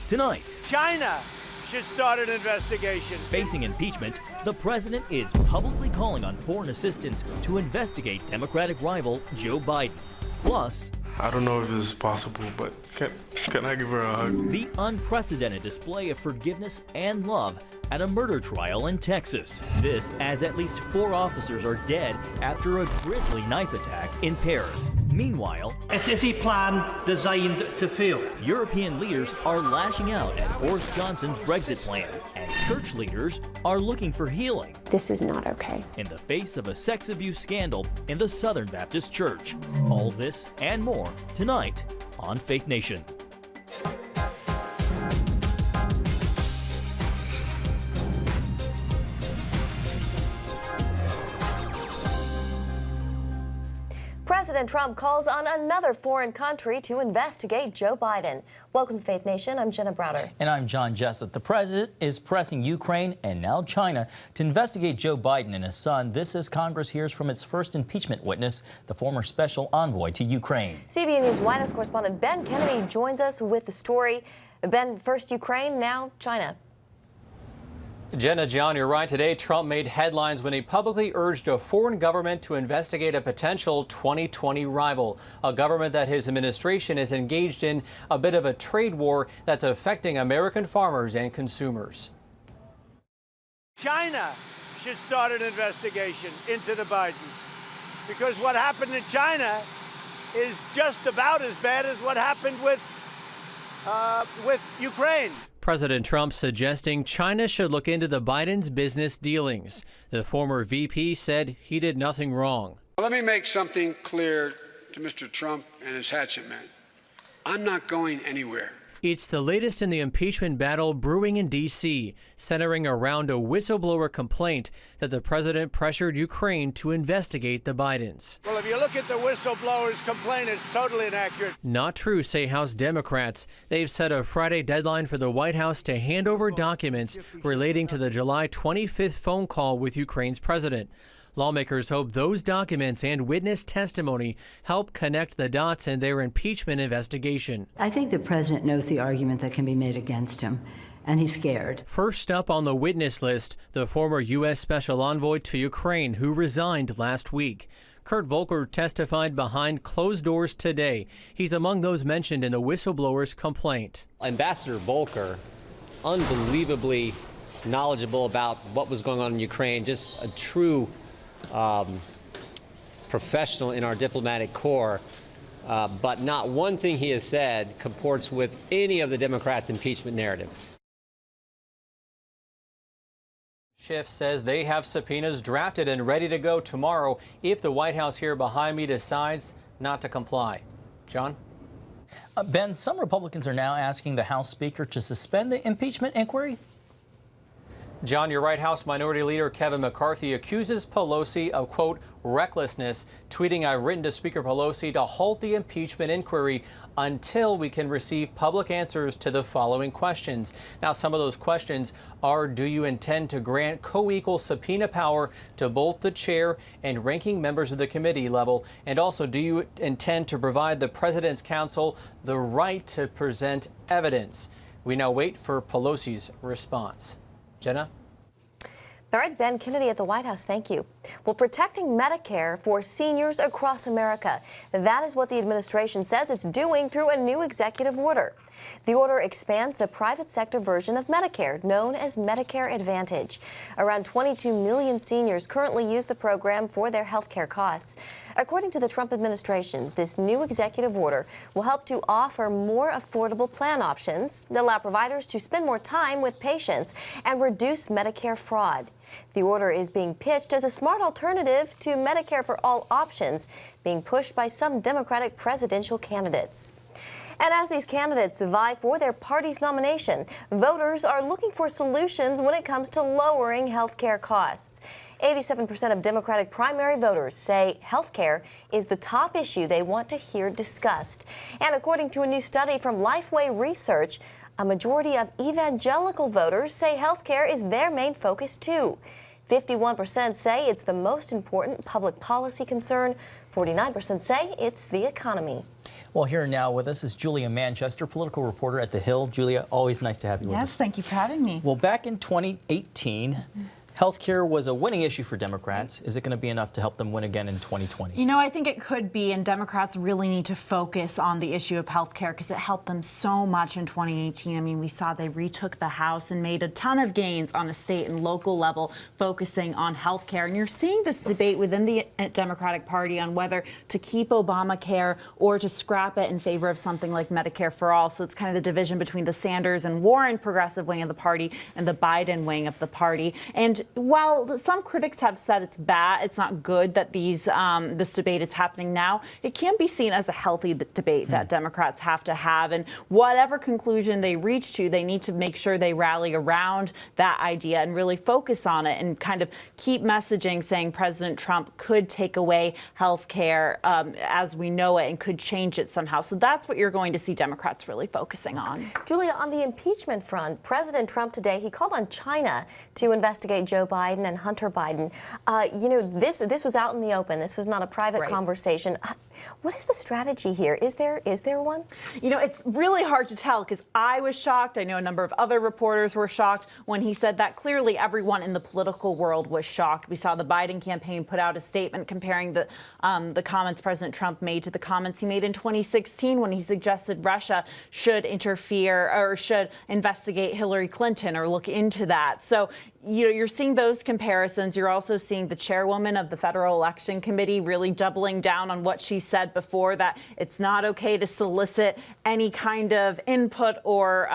Tonight, China should start an investigation. Facing impeachment, the president is publicly calling on foreign assistance to investigate Democratic rival Joe Biden. Plus, I don't know if this is possible, but can I give her a hug? The unprecedented display of forgiveness and love at a murder trial in Texas. This as at least 4 officers are dead after a grisly knife attack in Paris. Meanwhile, it is a plan designed to fail. European leaders are lashing out at Boris Johnson's Brexit plan, and church leaders are looking for healing. This is not okay. In the face of a sex abuse scandal in the Southern Baptist Church. All this and more tonight on Faith Nation. President Trump calls on another foreign country to investigate Joe Biden. Welcome to Faith Nation. I'm Jenna Browder. And I'm John Jessup. The president is pressing Ukraine and now China to investigate Joe Biden and his son. This as Congress hears from its first impeachment witness, the former special envoy to Ukraine. CBN News White House correspondent Ben Kennedy joins us with the story. Ben, first Ukraine, now China. Jenna, John, you're right. Today, Trump made headlines when he publicly urged a foreign government to investigate a potential 2020 rival, a government that his administration is engaged in a bit of a trade war that's affecting American farmers and consumers. China should start an investigation into the Bidens, because what happened in China is just about as bad as what happened with Ukraine. President Trump suggesting China should look into the Biden's business dealings. The former VP said he did nothing wrong. Let me make something clear to Mr. Trump and his hatchet men. I'm not going anywhere. It's the latest in the impeachment battle brewing in D.C., centering around a whistleblower complaint that the president pressured Ukraine to investigate the Bidens. Well, if you look at the whistleblower's complaint, it's totally inaccurate. Not true, say House Democrats. They've set a Friday deadline for the White House to hand over documents relating to the July 25th phone call with Ukraine's president. Lawmakers hope those documents and witness testimony help connect the dots in their impeachment investigation. I think the president knows the argument that can be made against him, and he's scared. First up on the witness list, the former U.S. Special Envoy to Ukraine who resigned last week. Kurt Volker testified behind closed doors today. He's among those mentioned in the whistleblower's complaint. Ambassador Volker, unbelievably knowledgeable about what was going on in Ukraine, just a true professional in our diplomatic corps, but not one thing he has said comports with any of the Democrats' impeachment narrative. Schiff says they have subpoenas drafted and ready to go tomorrow if the White House here behind me decides not to comply. John? Ben, some Republicans are now asking the House Speaker to suspend the impeachment inquiry. John, you're right. House Minority Leader Kevin McCarthy accuses Pelosi of, quote, recklessness, tweeting, "I've written to Speaker Pelosi to halt the impeachment inquiry until we can receive public answers to the following questions." Now, some of those questions are, do you intend to grant co-equal subpoena power to both the chair and ranking members of the committee level? And also, do you intend to provide the president's counsel the right to present evidence? We now wait for Pelosi's response. Jenna? All right, Ben Kennedy at the White House, thank you. Well, protecting Medicare for seniors across America. That is what the administration says it's doing through a new executive order. The order expands the private sector version of Medicare, known as Medicare Advantage. Around 22 million seniors currently use the program for their health care costs. According to the Trump administration, this new executive order will help to offer more affordable plan options, allow providers to spend more time with patients, and reduce Medicare fraud. The order is being pitched as a smart alternative to Medicare for All options being pushed by some Democratic presidential candidates. And as these candidates vie for their party's nomination, voters are looking for solutions when it comes to lowering health care costs. 87% of Democratic primary voters say health care is the top issue they want to hear discussed. And according to a new study from Lifeway Research, a majority of evangelical voters say health care is their main focus, too. 51% say it's the most important public policy concern. 49% say it's the economy. Well, here now with us is Julia Manchester, political reporter at The Hill. Julia, always nice to have you with us. Yes, thank you for having me. Well, back in 2018, healthcare was a winning issue for Democrats. Is it going to be enough to help them win again in 2020? You know, I think it could be, and Democrats really need to focus on the issue of healthcare because it helped them so much in 2018. I mean, we saw they retook the House and made a ton of gains on a state and local level focusing on healthcare. And you're seeing this debate within the Democratic Party on whether to keep Obamacare or to scrap it in favor of something like Medicare for All. So it's kind of the division between the Sanders and Warren progressive wing of the party and the Biden wing of the party. And while some critics have said it's bad, it's not good that this debate is happening now, it can be seen as a healthy debate that Democrats have to have. And whatever conclusion they reach to, they need to make sure they rally around that idea and really focus on it and kind of keep messaging saying President Trump could take away health care as we know it and could change it somehow. So that's what you're going to see Democrats really focusing on. Julia, on the impeachment front, President Trump today, he called on China to investigate Joe Biden and Hunter Biden. You know, this was out in the open. This was not a private conversation. What is the strategy here? Is there one? You know, it's really hard to tell because I was shocked. I know a number of other reporters were shocked when he said that. Clearly, everyone in the political world was shocked. We saw the Biden campaign put out a statement comparing the comments President Trump made to the comments he made in 2016 when he suggested Russia should interfere or should investigate Hillary Clinton or look into that. So, you know, you're seeing those comparisons. You're also seeing the chairwoman of the Federal Election Committee really doubling down on what she said before, that it's not okay to solicit any kind of input or,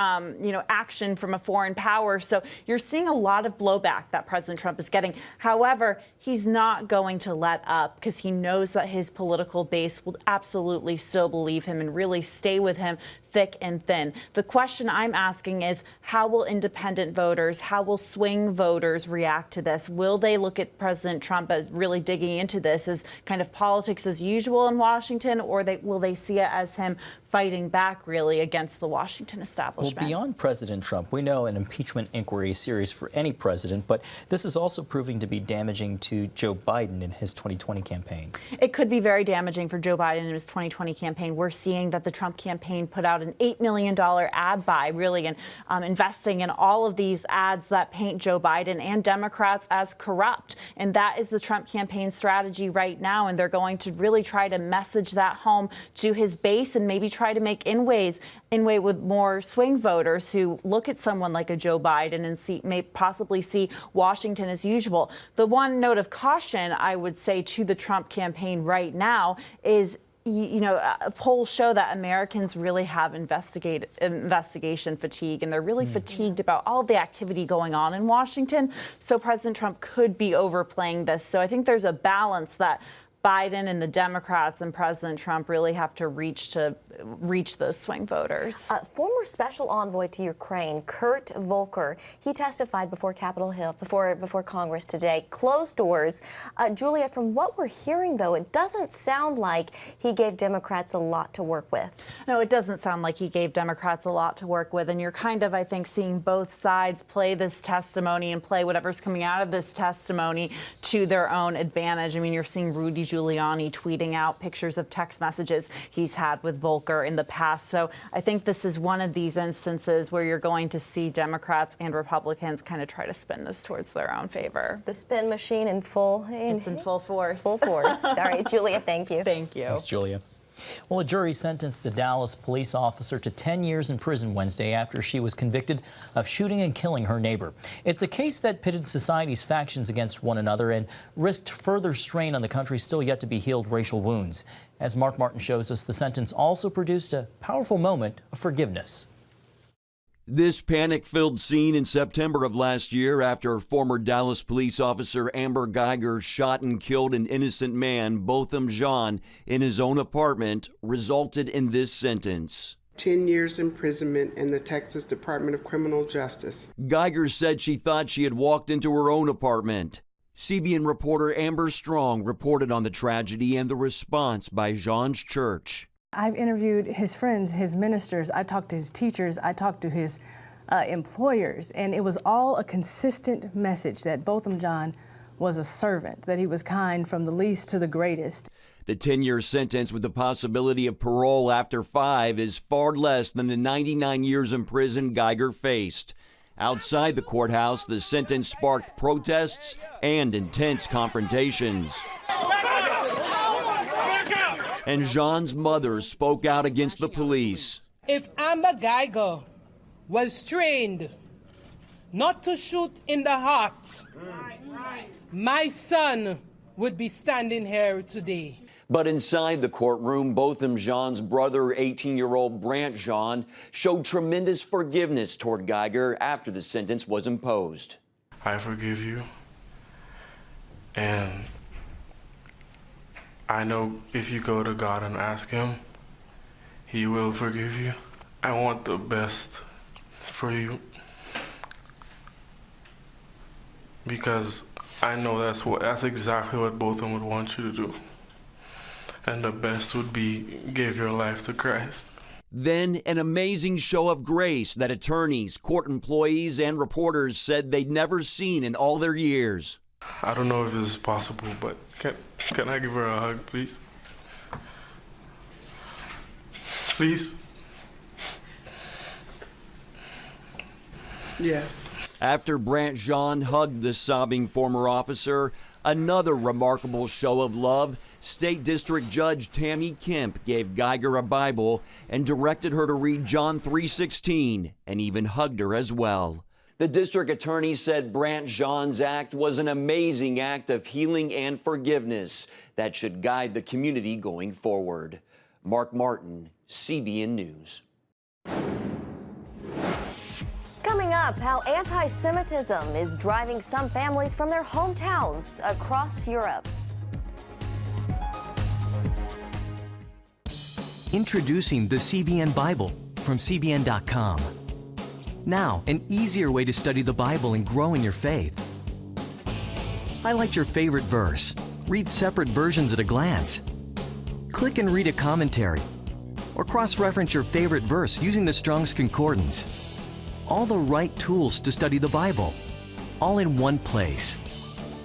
action from a foreign power. So you're seeing a lot of blowback that President Trump is getting. However, he's not going to let up because he knows that his political base will absolutely still believe him and really stay with him thick and thin. The question I'm asking is, how will independent voters, how will swing voters react to this? Will they look at President Trump as really digging into this as kind of politics as usual in Washington, or will they see it as him fighting back really against the Washington establishment? Well, beyond President Trump, we know an impeachment inquiry is serious for any president, but this is also proving to be damaging to Joe Biden in his 2020 campaign. It could be very damaging for Joe Biden in his 2020 campaign. We're seeing that the Trump campaign put out an $8 million ad buy, really, and investing in all of these ads that paint Joe Biden and Democrats as corrupt. And that is the Trump campaign strategy right now. And they're going to really try to message that home to his base and maybe try to make inway with more swing voters who look at someone like a Joe Biden and may possibly see Washington as usual. The one note of caution I would say to the Trump campaign right now is, polls show that Americans really have investigation fatigue, and they're really fatigued about all the activity going on in Washington. So President Trump could be overplaying this. So I think there's a balance that Biden and the Democrats and President Trump really have to reach those swing voters. Former special envoy to Ukraine, Kurt Volker, he testified before Capitol Hill, before Congress today. Closed doors. Julia, from what we're hearing, though, it doesn't sound like he gave Democrats a lot to work with. No, it doesn't sound like he gave Democrats a lot to work with. And you're kind of, I think, seeing both sides play this testimony and play whatever's coming out of this testimony to their own advantage. I mean, you're seeing Rudy Giuliani tweeting out pictures of text messages he's had with Volker in the past. So I think this is one of these instances where you're going to see Democrats and Republicans kind of try to spin this towards their own favor. The spin machine in full force. Full force. All right, Julia, thank you. Thank you. Thanks, Julia. Well, a jury sentenced a Dallas police officer to 10 years in prison Wednesday after she was convicted of shooting and killing her neighbor. It's a case that pitted society's factions against one another and risked further strain on the country's still yet to be healed racial wounds. As Mark Martin shows us, the sentence also produced a powerful moment of forgiveness. This panic-filled scene in September of last year after former Dallas police officer Amber Geiger shot and killed an innocent man, Botham Jean, in his own apartment, resulted in this sentence. 10 years imprisonment in the Texas Department of Criminal Justice. Geiger said she thought she had walked into her own apartment. CBN reporter Amber Strong reported on the tragedy and the response by Jean's church. I've interviewed his friends, his ministers, I talked to his teachers, I talked to his employers, and it was all a consistent message that Botham Jean was a servant, that he was kind from the least to the greatest. The 10-year sentence with the possibility of parole after 5 is far less than the 99 years in prison Geiger faced. Outside the courthouse, the sentence sparked protests and intense confrontations. And Jean's mother spoke out against the police. If Amber Geiger was trained not to shoot in the heart, my son would be standing here today. But inside the courtroom, Botham Jean's brother, 18-year-old Brant Jean, showed tremendous forgiveness toward Geiger after the sentence was imposed. I forgive you. And I know if you go to God and ask him, he will forgive you. I want the best for you. Because I know that's exactly what both of them would want you to do. And the best would be give your life to Christ. Then an amazing show of grace that attorneys, court employees, and reporters said they'd never seen in all their years. I don't know if this is possible, but can I give her a hug, please? Please? Yes. After Brant Jean hugged the sobbing former officer, another remarkable show of love, State District Judge Tammy Kemp gave Geiger a Bible and directed her to read John 3:16 and even hugged her as well. The district attorney said Brant Jean's act was an amazing act of healing and forgiveness that should guide the community going forward. Mark Martin, CBN News. Coming up, how anti-Semitism is driving some families from their hometowns across Europe. Introducing the CBN Bible from CBN.com. Now, an easier way to study the Bible and grow in your faith. Highlight your favorite verse. Read separate versions at a glance. Click and read a commentary. Or cross-reference your favorite verse using the Strong's Concordance. All the right tools to study the Bible, all in one place.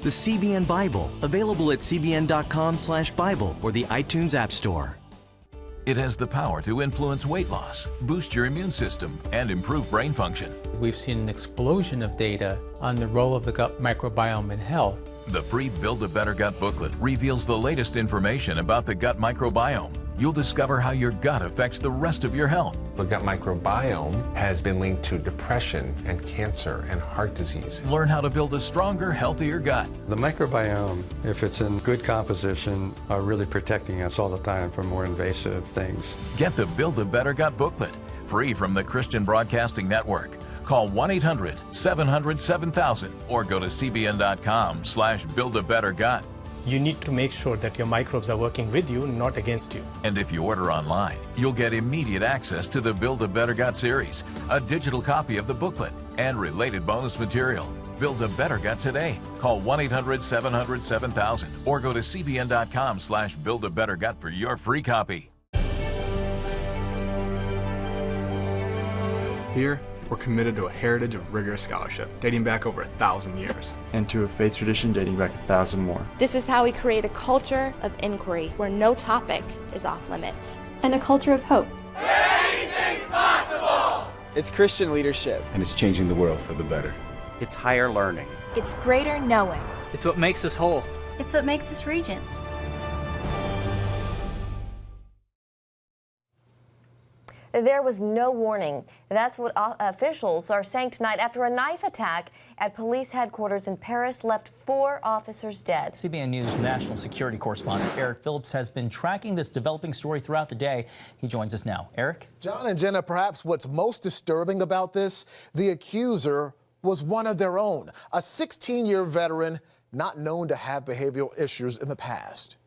The CBN Bible, available at cbn.com/Bible or the iTunes App Store. It has the power to influence weight loss, boost your immune system, and improve brain function. We've seen an explosion of data on the role of the gut microbiome in health. The free Build a Better Gut booklet reveals the latest information about the gut microbiome. You'll discover how your gut affects the rest of your health. The gut microbiome has been linked to depression and cancer and heart disease. Learn how to build a stronger, healthier gut. The microbiome, if it's in good composition, are really protecting us all the time from more invasive things. Get the Build a Better Gut booklet, free from the Christian Broadcasting Network. Call 1-800-700-7000 or go to cbn.com/buildabettergut. You need to make sure that your microbes are working with you, not against you. And if you order online, you'll get immediate access to the Build a Better Gut series, a digital copy of the booklet, and related bonus material. Build a Better Gut today. Call 1-800-700-7000 or go to cbn.com/buildabettergut for your free copy. Here, we're committed to a heritage of rigorous scholarship dating back over 1,000 years. And to a faith tradition dating back 1,000 more. This is how we create a culture of inquiry where no topic is off limits. And a culture of hope. Anything's possible! It's Christian leadership. And it's changing the world for the better. It's higher learning. It's greater knowing. It's what makes us whole. It's what makes us Regent. There was no warning. That's what officials are saying tonight after a knife attack at police headquarters in Paris left 4 officers dead. CBN News national security correspondent Eric Phillips has been tracking this developing story throughout the day. He joins us now. Eric? John and Jenna, perhaps what's most disturbing about this, the accuser was one of their own, a 16-year veteran not known to have behavioral issues in the past.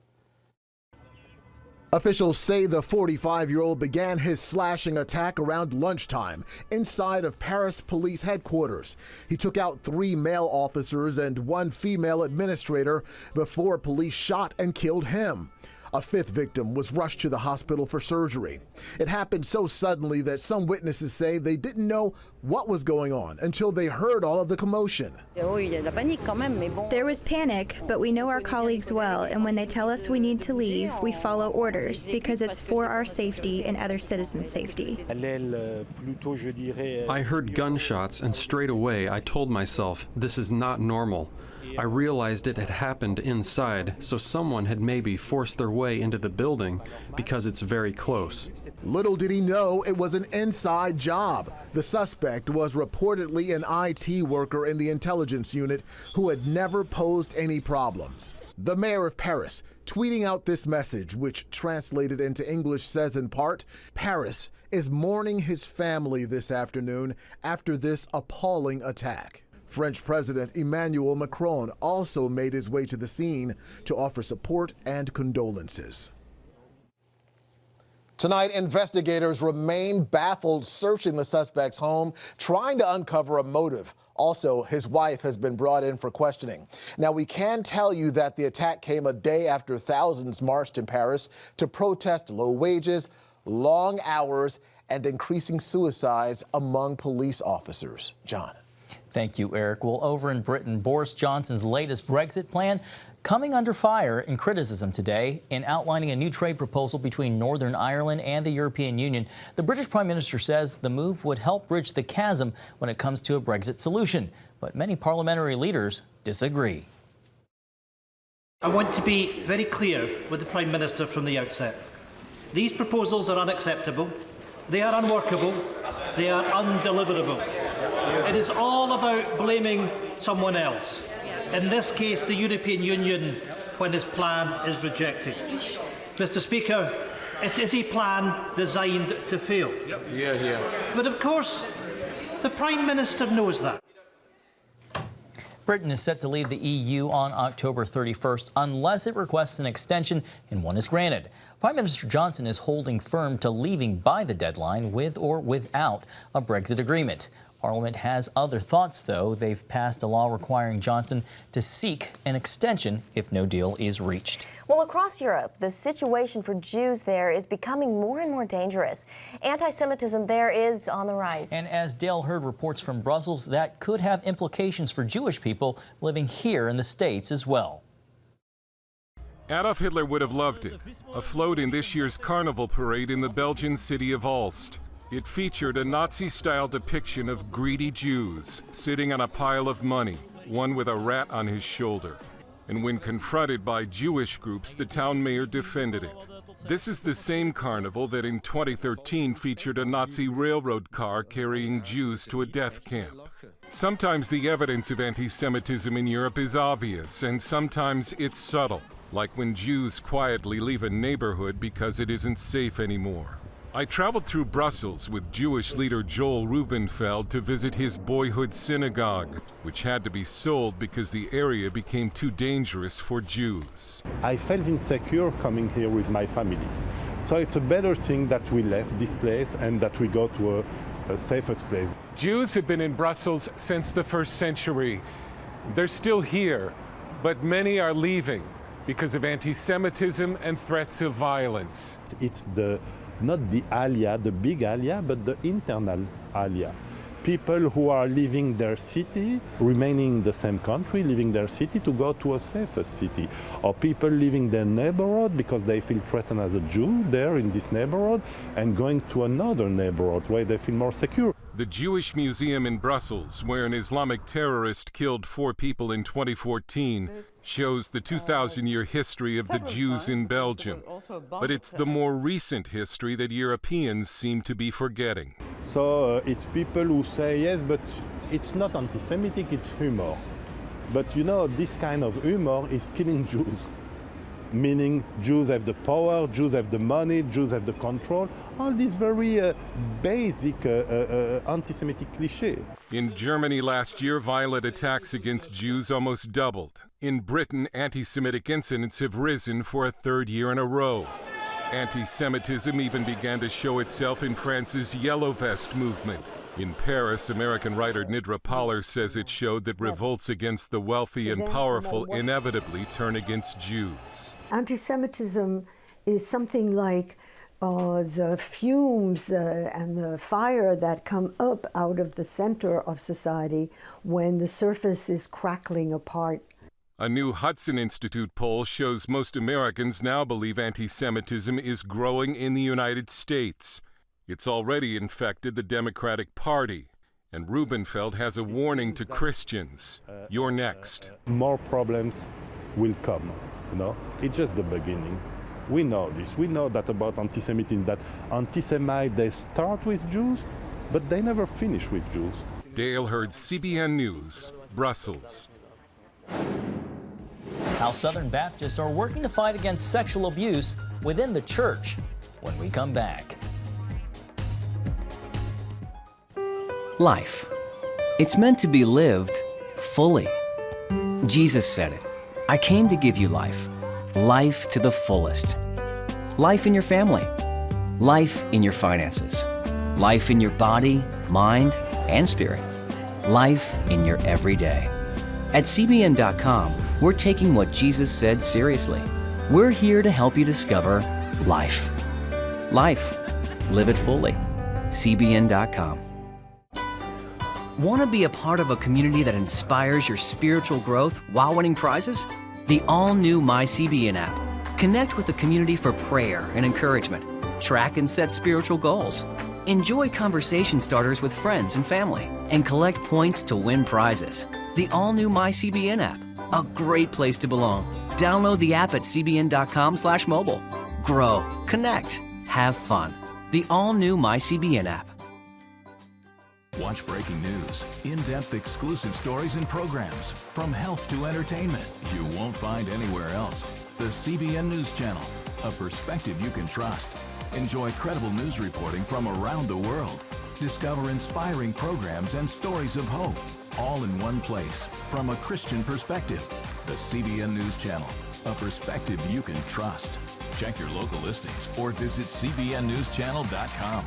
Officials say the 45-year-old began his slashing attack around lunchtime inside of Paris police headquarters. He took out 3 male officers and 1 female administrator before police shot and killed him. A fifth victim was rushed to the hospital for surgery. It happened so suddenly that some witnesses say they didn't know what was going on until they heard all of the commotion. There was panic, but we know our colleagues well, and when they tell us we need to leave, we follow orders because it's for our safety and other citizens' safety. I heard gunshots, and straight away I told myself, this is not normal. I realized it had happened inside, so someone had maybe forced their way into the building because it's very close. Little did he know it was an inside job. The suspect was reportedly an IT worker in the intelligence unit who had never posed any problems. The mayor of Paris tweeting out this message, which translated into English says in part, Paris is mourning his family this afternoon after this appalling attack. French President Emmanuel Macron also made his way to the scene to offer support and condolences. Tonight, investigators remain baffled searching the suspect's home, trying to uncover a motive. Also, his wife has been brought in for questioning. Now, we can tell you that the attack came a day after thousands marched in Paris to protest low wages, long hours, and increasing suicides among police officers. John. Thank you, Eric. Well, over in Britain, Boris Johnson's latest Brexit plan coming under fire and criticism today in outlining a new trade proposal between Northern Ireland and the European Union. The British Prime Minister says the move would help bridge the chasm when it comes to a Brexit solution. But many parliamentary leaders disagree. I want to be very clear with the Prime Minister from the outset. These proposals are unacceptable, they are unworkable, they are undeliverable. It is all about blaming someone else. In this case, the European Union, when his plan is rejected. Mr. Speaker, it is a plan designed to fail. But of course, the Prime Minister knows that. Britain is set to leave the EU on October 31st unless it requests an extension and one is granted. Prime Minister Johnson is holding firm to leaving by the deadline with or without a Brexit agreement. Parliament has other thoughts, though. They've passed a law requiring Johnson to seek an extension if no deal is reached. Well, across Europe, the situation for Jews there is becoming more and more dangerous. Anti-Semitism there is on the rise. And as Dale Hurd reports from Brussels, that could have implications for Jewish people living here in the States as well. Adolf Hitler would have loved it. Afloat in this year's carnival parade in the Belgian city of Aalst. It featured a Nazi-style depiction of greedy Jews sitting on a pile of money, one with a rat on his shoulder. And when confronted by Jewish groups, the town mayor defended it. This is the same carnival that in 2013 featured a Nazi railroad car carrying Jews to a death camp. Sometimes the evidence of anti-Semitism in Europe is obvious, and sometimes it's subtle, like when Jews quietly leave a neighborhood because it isn't safe anymore. I traveled through Brussels with Jewish leader Joel Rubenfeld to visit his boyhood synagogue, which had to be sold because the area became too dangerous for Jews. I felt insecure coming here with my family. So it's a better thing that we left this place and that we go to a safest place. Jews have been in Brussels since the 1st century. They're still here, but many are leaving because of anti-Semitism and threats of violence. It's not the alia, the big alia, but the internal alia. People who are leaving their city, remaining in the same country, leaving their city to go to a safer city. Or people leaving their neighborhood because they feel threatened as a Jew there in this neighborhood and going to another neighborhood where they feel more secure. The Jewish Museum in Brussels, where an Islamic terrorist killed 4 people in 2014, shows the 2,000-year history of the Jews in Belgium. But it's the more recent history that Europeans seem to be forgetting. So it's people who say, yes, but it's not anti-Semitic, it's humor. But you know, this kind of humor is killing Jews. Meaning Jews have the power, Jews have the money, Jews have the control. All these very basic anti-Semitic clichés. In Germany last year, violent attacks against Jews almost doubled. In Britain, anti-Semitic incidents have risen for a 3rd year in a row. Anti-Semitism even began to show itself in France's Yellow Vest movement. In Paris, American writer Nidra Poller says it showed that revolts against the wealthy and powerful inevitably turn against Jews. Anti-Semitism is something like the fumes and the fire that come up out of the center of society when the surface is crackling apart. A new Hudson Institute poll shows most Americans now believe anti-Semitism is growing in the United States. It's already infected the Democratic Party. And Rubenfeld has a warning to Christians. You're next. More problems will come, you know. It's just the beginning. We know this. We know that about anti-Semitism, that anti-Semites, they start with Jews, but they never finish with Jews. Dale Hurd, CBN News, Brussels. How Southern Baptists are working to fight against sexual abuse within the church when we come back. Life. It's meant to be lived fully. Jesus said it. I came to give you life. Life to the fullest. Life in your family. Life in your finances. Life in your body, mind, and spirit. Life in your everyday. At CBN.com, we're taking what Jesus said seriously. We're here to help you discover life. Life. Live it fully. CBN.com. Want to be a part of a community that inspires your spiritual growth while winning prizes? The all-new MyCBN app. Connect with the community for prayer and encouragement. Track and set spiritual goals. Enjoy conversation starters with friends and family. And collect points to win prizes. The all-new MyCBN app. A great place to belong. Download the app at cbn.com/mobile. Grow, connect, have fun. The all-new MyCBN app. Watch breaking news, in-depth exclusive stories and programs, from health to entertainment, you won't find anywhere else. The CBN News Channel, a perspective you can trust. Enjoy credible news reporting from around the world. Discover inspiring programs and stories of hope, all in one place, from a Christian perspective. The CBN News Channel, a perspective you can trust. Check your local listings or visit cbnnewschannel.com.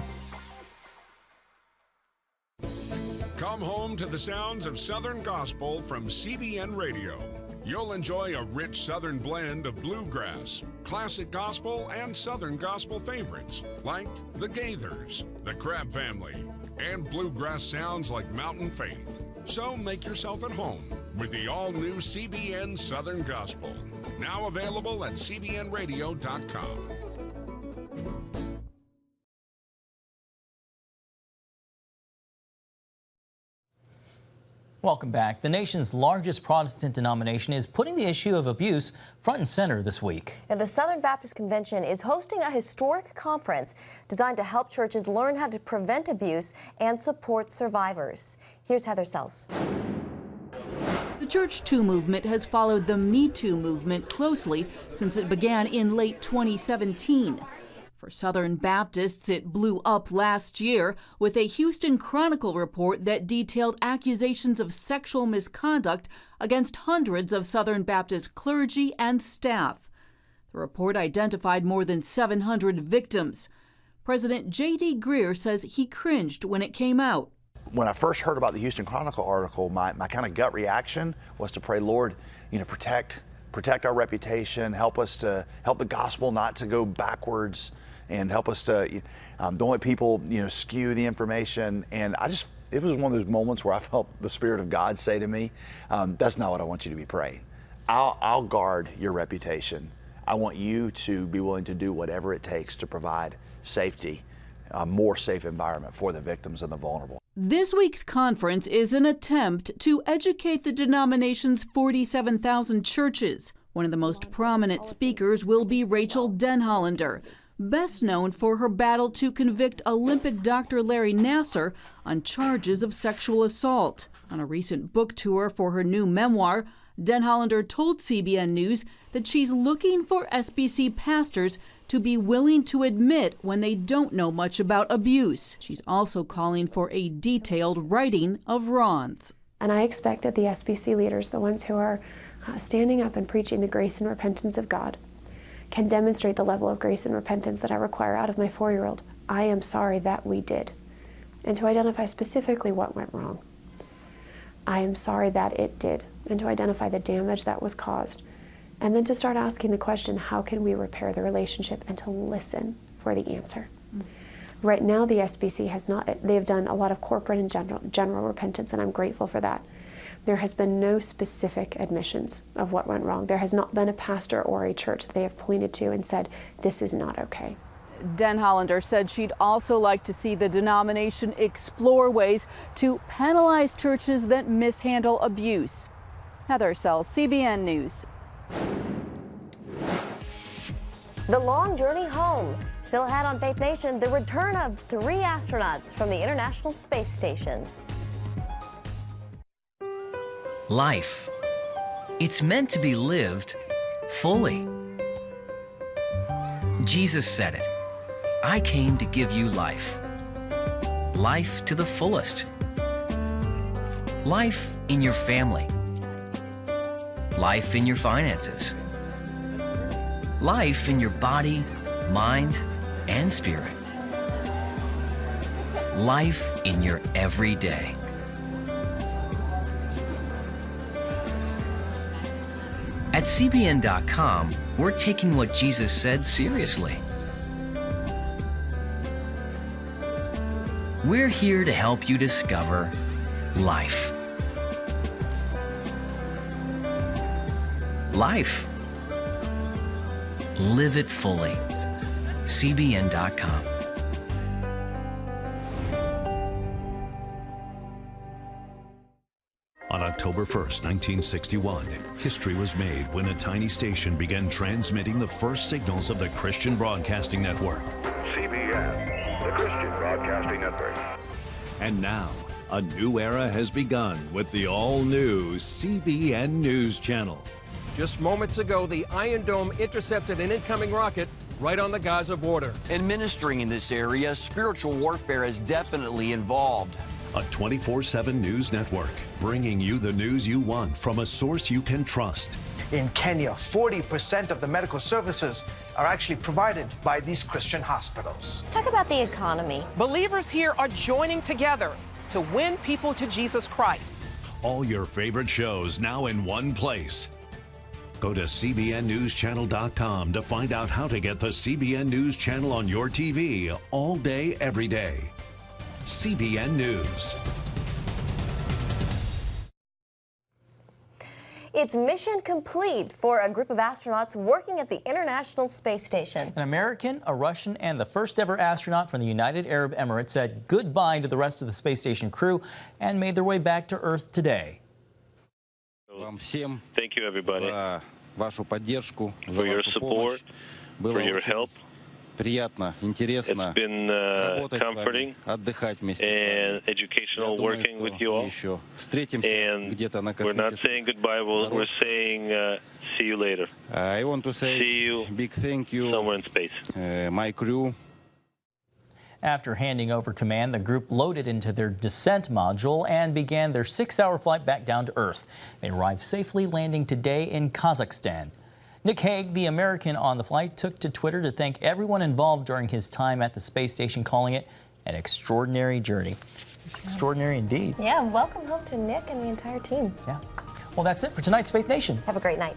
Come home to the sounds of Southern Gospel from CBN Radio. You'll enjoy a rich Southern blend of bluegrass, classic gospel, and Southern gospel favorites like the Gaithers, the Crab Family, and bluegrass sounds like Mountain Faith. So make yourself at home with the all-new CBN Southern Gospel, now available at cbnradio.com. Welcome back. The nation's largest Protestant denomination is putting the issue of abuse front and center this week. And the Southern Baptist Convention is hosting a historic conference designed to help churches learn how to prevent abuse and support survivors. Here's Heather Sells. The Church Too movement has followed the Me Too movement closely since it began in late 2017. For Southern Baptists, it blew up last year with a Houston Chronicle report that detailed accusations of sexual misconduct against hundreds of Southern Baptist clergy and staff. The report identified more than 700 victims. President J.D. Greer says he cringed when it came out. When I first heard about the Houston Chronicle article, my kind of gut reaction was to pray, Lord, protect our reputation, help us to help the gospel not to go backwards, and help us to don't let people skew the information. And it was one of those moments where I felt the Spirit of God say to me, that's not what I want you to be praying. I'll guard your reputation. I want you to be willing to do whatever it takes to provide safety, a more safe environment for the victims and the vulnerable. This week's conference is an attempt to educate the denomination's 47,000 churches. One of the most prominent speakers will be Rachel Denhollander, best known for her battle to convict Olympic Dr. Larry Nassar on charges of sexual assault. On a recent book tour for her new memoir, Denhollander told CBN News that she's looking for SBC pastors to be willing to admit when they don't know much about abuse. She's also calling for a detailed righting of wrongs. And I expect that the SBC leaders, the ones who are standing up and preaching the grace and repentance of God, can demonstrate the level of grace and repentance that I require out of my 4-year-old. I am sorry that we did. And to identify specifically what went wrong. I am sorry that it did. And to identify the damage that was caused. And then to start asking the question, how can we repair the relationship, and to listen for the answer. Right now, the SBC has not, they have done a lot of corporate and general repentance, and I'm grateful for that. There has been no specific admissions of what went wrong. There has not been a pastor or a church that they have pointed to and said, this is not okay. Den Hollander said she'd also like to see the denomination explore ways to penalize churches that mishandle abuse. Heather Sells, CBN News. The long journey home. Still ahead on Faith Nation, the return of 3 astronauts from the International Space Station. Life. It's meant to be lived fully. Jesus said it. I came to give you life. Life to the fullest. Life in your family. Life in your finances. Life in your body, mind, and spirit. Life in your everyday. At CBN.com, we're taking what Jesus said seriously. We're here to help you discover life. Life. Live it fully. CBN.com. On October 1st, 1961, history was made when a tiny station began transmitting the first signals of the Christian Broadcasting Network. CBN, the Christian Broadcasting Network. And now, a new era has begun with the all-new CBN News Channel. Just moments ago, the Iron Dome intercepted an incoming rocket right on the Gaza border. Administering in this area, spiritual warfare is definitely involved. A 24/7 news network, bringing you the news you want from a source you can trust. In Kenya, 40% of the medical services are actually provided by these Christian hospitals. Let's talk about the economy. Believers here are joining together to win people to Jesus Christ. All your favorite shows now in one place. Go to CBNNewsChannel.com to find out how to get the CBN News Channel on your TV all day, every day. CBN News. It's mission complete for a group of astronauts working at the International Space Station. An American, a Russian, and the first ever astronaut from the United Arab Emirates said goodbye to the rest of the space station crew and made their way back to Earth today. Thank you, everybody, for your support, for your help. It's been comforting and educational working with you all. And we're not saying goodbye, we're saying see you later. I want to say see you big thank you somewhere in space. My crew. After handing over command, the group loaded into their descent module and began their 6-hour flight back down to Earth. They arrived safely, landing today in Kazakhstan. Nick Hague, the American on the flight, took to Twitter to thank everyone involved during his time at the space station, calling it an extraordinary journey. It's extraordinary indeed. Yeah, welcome home to Nick and the entire team. Yeah. Well, that's it for tonight's Faith Nation. Have a great night.